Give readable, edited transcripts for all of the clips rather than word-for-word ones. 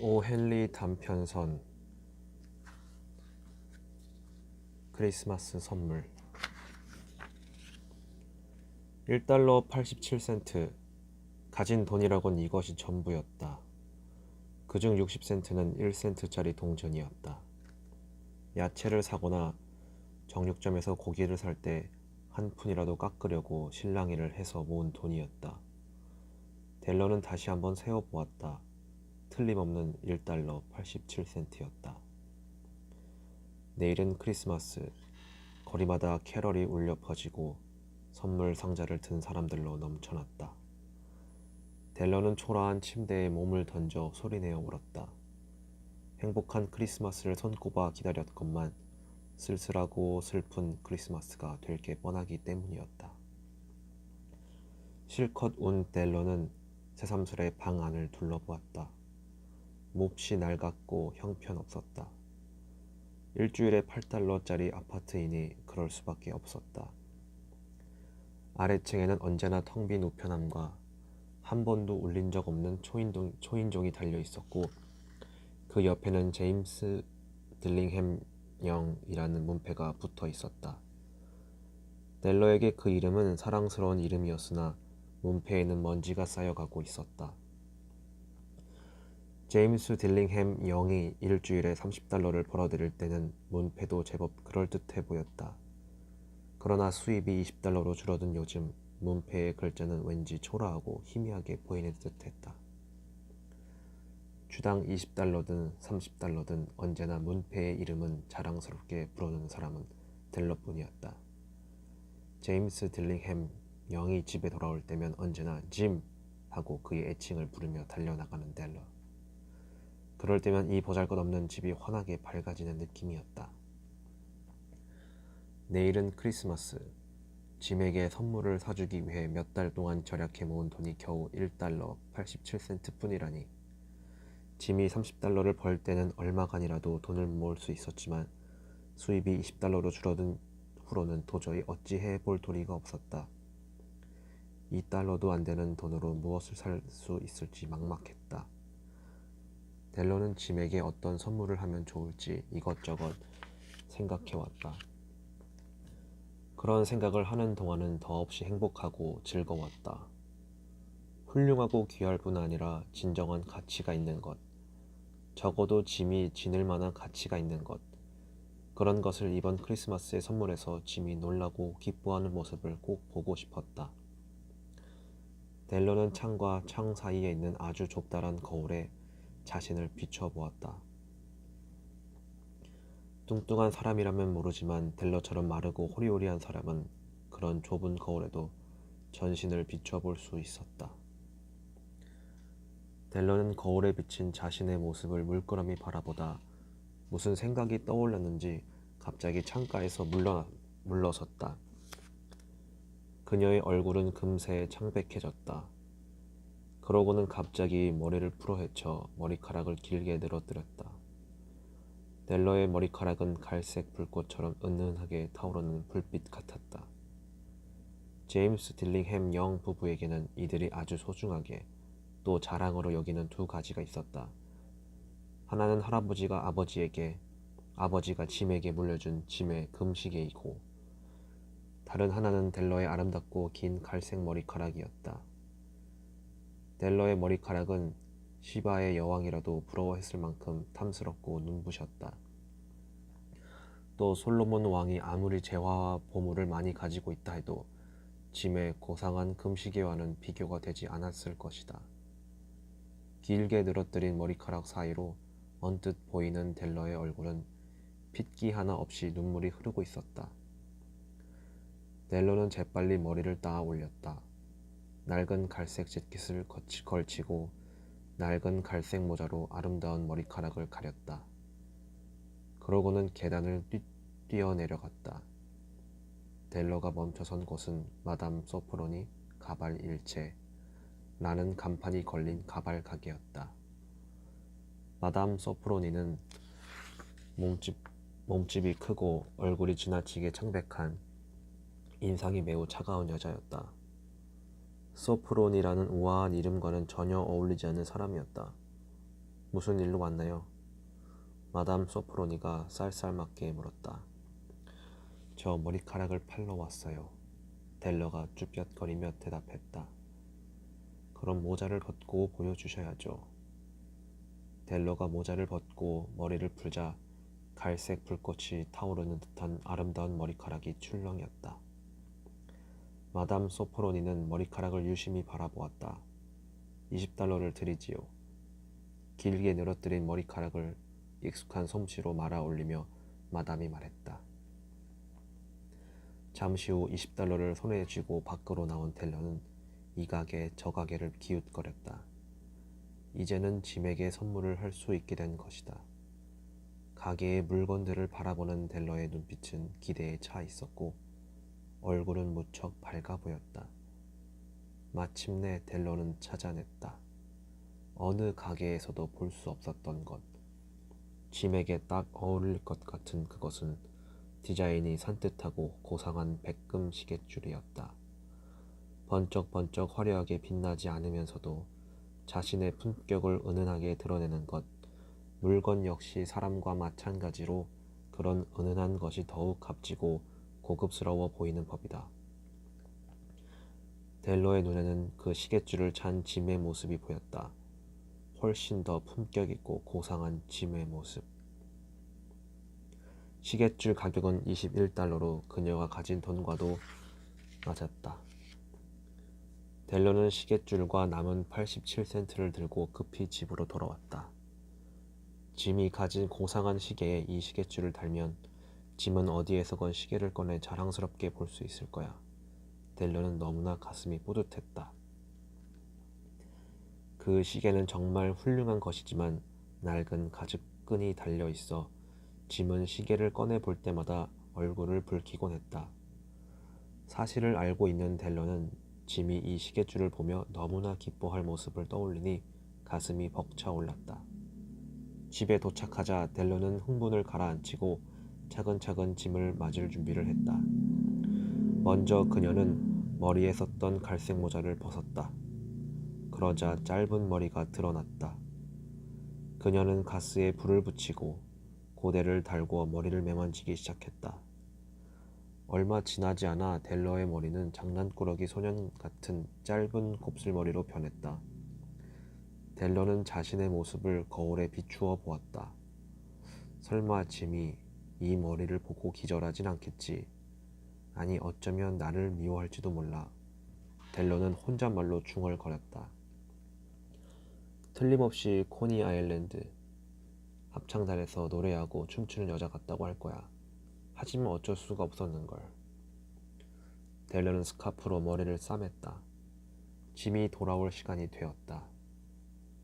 오 헨리 단편선 크리스마스 선물 1달러 87센트 가진 돈이라곤 이것이 전부였다. 그중 60센트는 1센트짜리 동전이었다. 야채를 사거나 정육점에서 고기를 살 때 한 푼이라도 깎으려고 실랑이를 해서 모은 돈이었다. 델러는 다시 한번 세어보았다. 틀림없는 1달러 87센트였다. 내일은 크리스마스. 거리마다 캐럴이 울려 퍼지고 선물 상자를 든 사람들로 넘쳐났다. 델러는 초라한 침대에 몸을 던져 소리내어 울었다. 행복한 크리스마스를 손꼽아 기다렸건만 쓸쓸하고 슬픈 크리스마스가 될 게 뻔하기 때문이었다. 실컷 운 델러는 새삼스레 방 안을 둘러보았다. 몹시 낡았고 형편없었다. 일주일에 8달러짜리 아파트이니 그럴 수밖에 없었다. 아래층에는 언제나 텅 빈 우편함과 한 번도 울린 적 없는 초인종이 달려 있었고 그 옆에는 제임스 딜링햄 영이라는 문패가 붙어 있었다. 델러에게 그 이름은 사랑스러운 이름이었으나 문패에는 먼지가 쌓여가고 있었다. 제임스 딜링햄 영이 일주일에 30달러를 벌어들일 때는 문패도 제법 그럴듯해 보였다. 그러나 수입이 20달러로 줄어든 요즘 문패의 글자는 왠지 초라하고 희미하게 보이는 듯했다. 주당 20달러든 30달러든 언제나 문패의 이름은 자랑스럽게 부르는 사람은 델러뿐이었다. 제임스 딜링햄 영이 집에 돌아올 때면 언제나 짐 하고 그의 애칭을 부르며 달려나가는 델러. 그럴 때면 이 보잘것없는 집이 환하게 밝아지는 느낌이었다. 내일은 크리스마스. 짐에게 선물을 사주기 위해 몇 달 동안 절약해 모은 돈이 겨우 1달러 87센트 뿐이라니. 짐이 30달러를 벌 때는 얼마간이라도 돈을 모을 수 있었지만 수입이 20달러로 줄어든 후로는 도저히 어찌해 볼 도리가 없었다. 2달러도 안 되는 돈으로 무엇을 살 수 있을지 막막했다. 델러는 짐에게 어떤 선물을 하면 좋을지 이것저것 생각해왔다. 그런 생각을 하는 동안은 더없이 행복하고 즐거웠다. 훌륭하고 귀할 뿐 아니라 진정한 가치가 있는 것, 적어도 짐이 지닐 만한 가치가 있는 것, 그런 것을 이번 크리스마스에 선물해서 짐이 놀라고 기뻐하는 모습을 꼭 보고 싶었다. 델러는 창과 창 사이에 있는 아주 좁다란 거울에 자신을 비춰보았다. 뚱뚱한 사람이라면 모르지만 델러처럼 마르고 호리호리한 사람은 그런 좁은 거울에도 전신을 비춰볼 수 있었다. 델러는 거울에 비친 자신의 모습을 물끄러미 바라보다 무슨 생각이 떠올랐는지 갑자기 창가에서 물러섰다. 그녀의 얼굴은 금세 창백해졌다. 그러고는 갑자기 머리를 풀어헤쳐 머리카락을 길게 늘어뜨렸다. 델러의 머리카락은 갈색 불꽃처럼 은은하게 타오르는 불빛 같았다. 제임스 딜링햄 영 부부에게는 이들이 아주 소중하게 또 자랑으로 여기는 두 가지가 있었다. 하나는 할아버지가 아버지에게, 아버지가 짐에게 물려준 짐의 금시계이고 다른 하나는 델러의 아름답고 긴 갈색 머리카락이었다. 델러의 머리카락은 시바의 여왕이라도 부러워했을 만큼 탐스럽고 눈부셨다. 또 솔로몬 왕이 아무리 재화와 보물을 많이 가지고 있다 해도 짐의 고상한 금시계와는 비교가 되지 않았을 것이다. 길게 늘어뜨린 머리카락 사이로 언뜻 보이는 델러의 얼굴은 핏기 하나 없이 눈물이 흐르고 있었다. 델러는 재빨리 머리를 따아 올렸다. 낡은 갈색 재킷을 걸치고 낡은 갈색 모자로 아름다운 머리카락을 가렸다. 그러고는 계단을 뛰어내려갔다. 델러가 멈춰선 곳은 마담 소프로니 가발 일체 라는 간판이 걸린 가발 가게였다. 마담 소프로니는 몸집이 크고 얼굴이 지나치게 창백한 인상이 매우 차가운 여자였다. 소프론이라는 우아한 이름과는 전혀 어울리지 않는 사람이었다. 무슨 일로 왔나요? 마담 소프로니가 쌀쌀맞게 물었다. 저 머리카락을 팔러 왔어요. 델러가 쭈뼛거리며 대답했다. 그럼 모자를 벗고 보여주셔야죠. 델러가 모자를 벗고 머리를 풀자 갈색 불꽃이 타오르는 듯한 아름다운 머리카락이 출렁였다. 마담 소프로니는 머리카락을 유심히 바라보았다. 20달러를 드리지요. 길게 늘어뜨린 머리카락을 익숙한 솜씨로 말아 올리며 마담이 말했다. 잠시 후 20달러를 손에 쥐고 밖으로 나온 텔러는 이 가게 저 가게를 기웃거렸다. 이제는 짐에게 선물을 할 수 있게 된 것이다. 가게의 물건들을 바라보는 델러의 눈빛은 기대에 차 있었고 얼굴은 무척 밝아 보였다. 마침내 델러는 찾아냈다. 어느 가게에서도 볼 수 없었던 것. 짐에게 딱 어울릴 것 같은 그것은 디자인이 산뜻하고 고상한 백금 시계줄이었다. 번쩍번쩍 화려하게 빛나지 않으면서도 자신의 품격을 은은하게 드러내는 것. 물건 역시 사람과 마찬가지로 그런 은은한 것이 더욱 값지고 고급스러워 보이는 법이다. 델러의 눈에는 그 시계줄을 찬 짐의 모습이 보였다. 훨씬 더 품격 있고 고상한 짐의 모습. 시계줄 가격은 21달러로 그녀가 가진 돈과도 맞았다. 델러는 시계줄과 남은 87센트를 들고 급히 집으로 돌아왔다. 짐이 가진 고상한 시계에 이 시계줄을 달면 짐은 어디에서건 시계를 꺼내 자랑스럽게 볼 수 있을 거야. 델러는 너무나 가슴이 뿌듯했다. 그 시계는 정말 훌륭한 것이지만 낡은 가죽끈이 달려 있어 짐은 시계를 꺼내 볼 때마다 얼굴을 붉히곤 했다. 사실을 알고 있는 델러는 짐이 이 시계줄을 보며 너무나 기뻐할 모습을 떠올리니 가슴이 벅차올랐다. 집에 도착하자 델러는 흥분을 가라앉히고 차근차근 짐을 맞을 준비를 했다. 먼저 그녀는 머리에 썼던 갈색 모자를 벗었다. 그러자 짧은 머리가 드러났다. 그녀는 가스에 불을 붙이고 고데를 달고 머리를 매만지기 시작했다. 얼마 지나지 않아 델러의 머리는 장난꾸러기 소년 같은 짧은 곱슬머리로 변했다. 델러는 자신의 모습을 거울에 비추어 보았다. 설마 짐이 이 머리를 보고 기절하진 않겠지. 아니 어쩌면 나를 미워할지도 몰라. 델러는 혼잣말로 중얼거렸다. 틀림없이 코니 아일랜드 합창단에서 노래하고 춤추는 여자 같다고 할 거야. 하지만 어쩔 수가 없었는걸. 델러는 스카프로 머리를 싸맸다. 짐이 돌아올 시간이 되었다.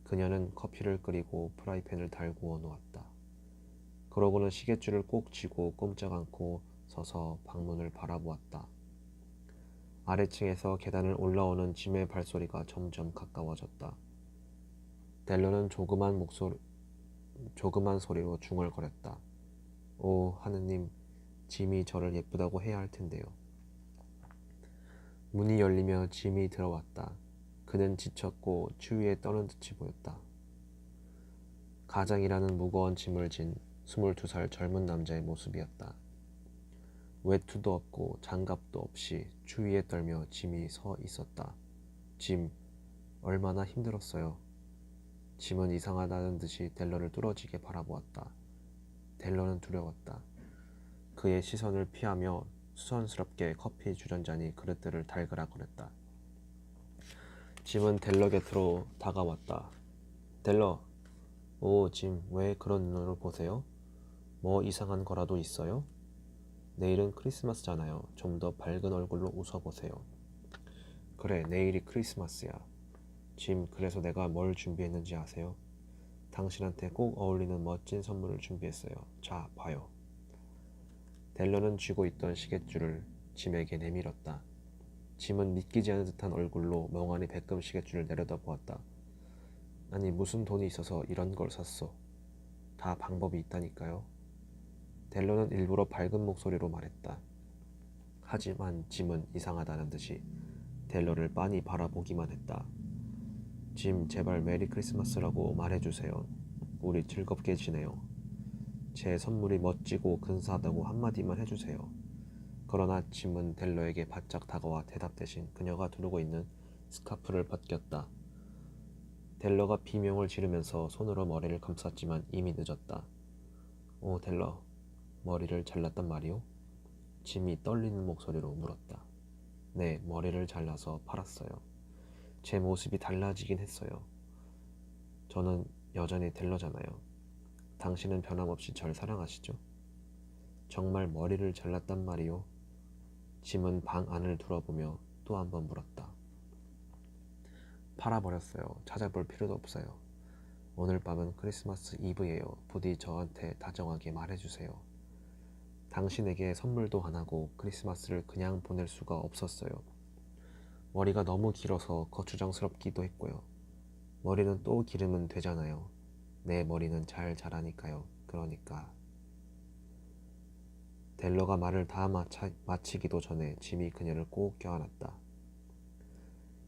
그녀는 커피를 끓이고 프라이팬을 달구어 놓았다. 그러고는 시계줄을 꼭 쥐고 꼼짝 않고 서서 방문을 바라보았다. 아래층에서 계단을 올라오는 짐의 발소리가 점점 가까워졌다. 델러는 조그만 소리로 중얼거렸다. 오, 하느님, 짐이 저를 예쁘다고 해야 할 텐데요. 문이 열리며 짐이 들어왔다. 그는 지쳤고 추위에 떠는 듯이 보였다. 가장이라는 무거운 짐을 진 22살 젊은 남자의 모습이었다. 외투도 없고 장갑도 없이 추위에 떨며 짐이 서 있었다. 짐, 얼마나 힘들었어요. 짐은 이상하다는 듯이 델러를 뚫어지게 바라보았다. 델러는 두려웠다. 그의 시선을 피하며 수선스럽게 커피 주전자니 그릇들을 달그락거렸다. 짐은 델러 곁으로 다가왔다. 델러, 오, 짐, 왜 그런 눈으로 보세요? 뭐 이상한 거라도 있어요? 내일은 크리스마스잖아요. 좀 더 밝은 얼굴로 웃어보세요. 그래, 내일이 크리스마스야. 짐, 그래서 내가 뭘 준비했는지 아세요? 당신한테 꼭 어울리는 멋진 선물을 준비했어요. 자, 봐요. 델러는 쥐고 있던 시계줄을 짐에게 내밀었다. 짐은 믿기지 않는 듯한 얼굴로 멍하니 백금 시계줄을 내려다보았다. 아니 무슨 돈이 있어서 이런 걸 샀어. 다 방법이 있다니까요. 델러는 일부러 밝은 목소리로 말했다. 하지만 짐은 이상하다는 듯이 델러를 빤히 바라보기만 했다. 짐, 제발 메리 크리스마스라고 말해주세요. 우리 즐겁게 지내요. 제 선물이 멋지고 근사하다고 한마디만 해주세요. 그러나 짐은 델러에게 바짝 다가와 대답 대신 그녀가 두르고 있는 스카프를 벗겼다. 델러가 비명을 지르면서 손으로 머리를 감쌌지만 이미 늦었다. 오, 델러, 머리를 잘랐단 말이오? 짐이 떨리는 목소리로 물었다. 네, 머리를 잘라서 팔았어요. 제 모습이 달라지긴 했어요. 저는 여전히 델러잖아요. 당신은 변함없이 절 사랑하시죠? 정말 머리를 잘랐단 말이오? 짐은 방 안을 둘러보며 또 한 번 물었다. 팔아버렸어요. 찾아볼 필요도 없어요. 오늘 밤은 크리스마스 이브예요. 부디 저한테 다정하게 말해주세요. 당신에게 선물도 안 하고 크리스마스를 그냥 보낼 수가 없었어요. 머리가 너무 길어서 거추장스럽기도 했고요. 머리는 또 기르면 되잖아요. 내 머리는 잘 자라니까요. 그러니까. 델러가 말을 다 마치기도 전에 짐이 그녀를 꼭 껴안았다.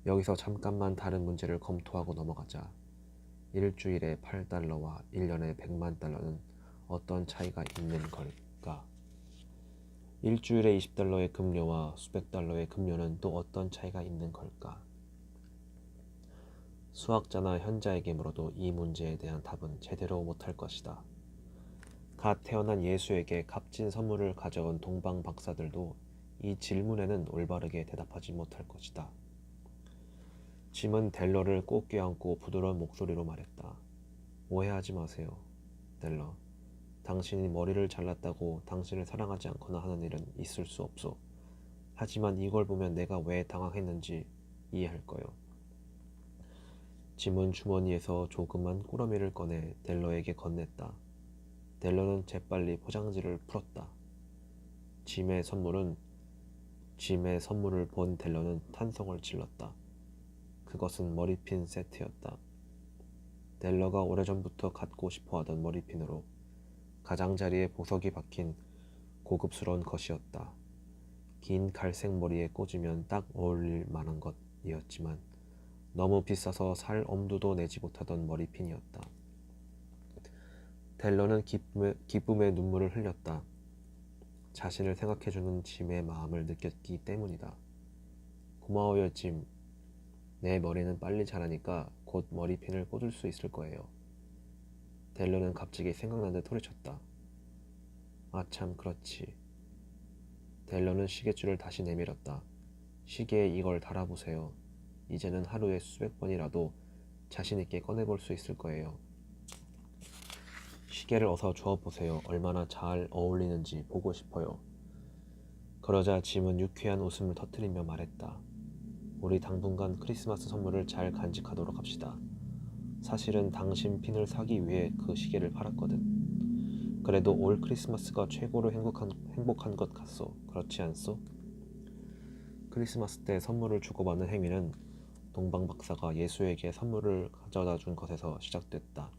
여기서 잠깐만 다른 문제를 검토하고 넘어가자. 일주일에 8달러와 1년에 100만 달러는 어떤 차이가 있는 걸까? 일주일에 20달러의 급료와 수백 달러의 급료는 또 어떤 차이가 있는 걸까? 수학자나 현자에게 물어도 이 문제에 대한 답은 제대로 못할 것이다. 갓 태어난 예수에게 값진 선물을 가져온 동방 박사들도 이 질문에는 올바르게 대답하지 못할 것이다. 짐은 델러를 꼭 껴안고 부드러운 목소리로 말했다. 오해하지 마세요, 델러. 당신이 머리를 잘랐다고 당신을 사랑하지 않거나 하는 일은 있을 수 없소. 하지만 이걸 보면 내가 왜 당황했는지 이해할 거요. 짐은 주머니에서 조그만 꾸러미를 꺼내 델러에게 건넸다. 델러는 재빨리 포장지를 풀었다. 짐의 선물을 본 델러는 탄성을 질렀다. 그것은 머리핀 세트였다. 델러가 오래전부터 갖고 싶어하던 머리핀으로 가장자리에 보석이 박힌 고급스러운 것이었다. 긴 갈색 머리에 꽂으면 딱 어울릴 만한 것이었지만 너무 비싸서 살 엄두도 내지 못하던 머리핀이었다. 델러는 기쁨의 눈물을 흘렸다. 자신을 생각해주는 짐의 마음을 느꼈기 때문이다. 고마워요, 짐. 내 머리는 빨리 자라니까 곧 머리핀을 꽂을 수 있을 거예요. 델러는 갑자기 생각난 듯 소리쳤다. 아, 참 그렇지. 델러는 시계줄을 다시 내밀었다. 시계에 이걸 달아보세요. 이제는 하루에 수백 번이라도 자신있게 꺼내볼 수 있을 거예요. 시계를 어서 주워보세요. 얼마나 잘 어울리는지 보고 싶어요. 그러자 짐은 유쾌한 웃음을 터뜨리며 말했다. 우리 당분간 크리스마스 선물을 잘 간직하도록 합시다. 사실은 당신 핀을 사기 위해 그 시계를 팔았거든. 그래도 올 크리스마스가 최고로 행복한 것 같소. 그렇지 않소? 크리스마스 때 선물을 주고받는 행위는 동방 박사가 예수에게 선물을 가져다 준 것에서 시작됐다.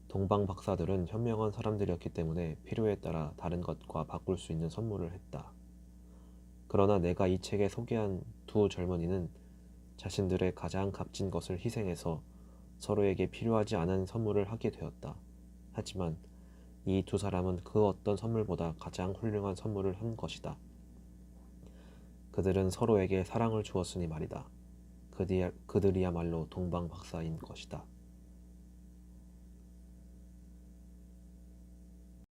동방 박사들은 현명한 사람들이었기 때문에 필요에 따라 다른 것과 바꿀 수 있는 선물을 했다. 그러나 내가 이 책에 소개한 두 젊은이는 자신들의 가장 값진 것을 희생해서 서로에게 필요하지 않은 선물을 하게 되었다. 하지만 이 두 사람은 그 어떤 선물보다 가장 훌륭한 선물을 한 것이다. 그들은 서로에게 사랑을 주었으니 말이다. 그들이야말로 동방 박사인 것이다.